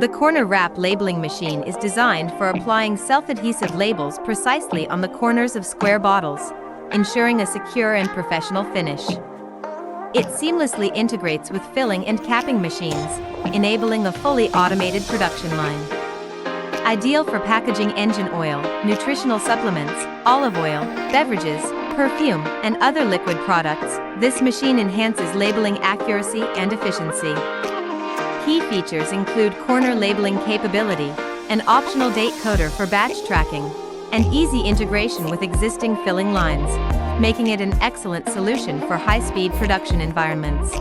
The corner wrap labeling machine is designed for applying self-adhesive labels precisely on the corners of square bottles, ensuring a secure and professional finish. It seamlessly integrates with filling and capping machines, enabling a fully automated production line. Ideal for packaging engine oil, nutritional supplements, olive oil, beverages, perfume, and other liquid products, this machine enhances labeling accuracy and efficiency. Key features include corner labeling capability, an optional date coder for batch tracking, and easy integration with existing filling lines, making it an excellent solution for high-speed production environments.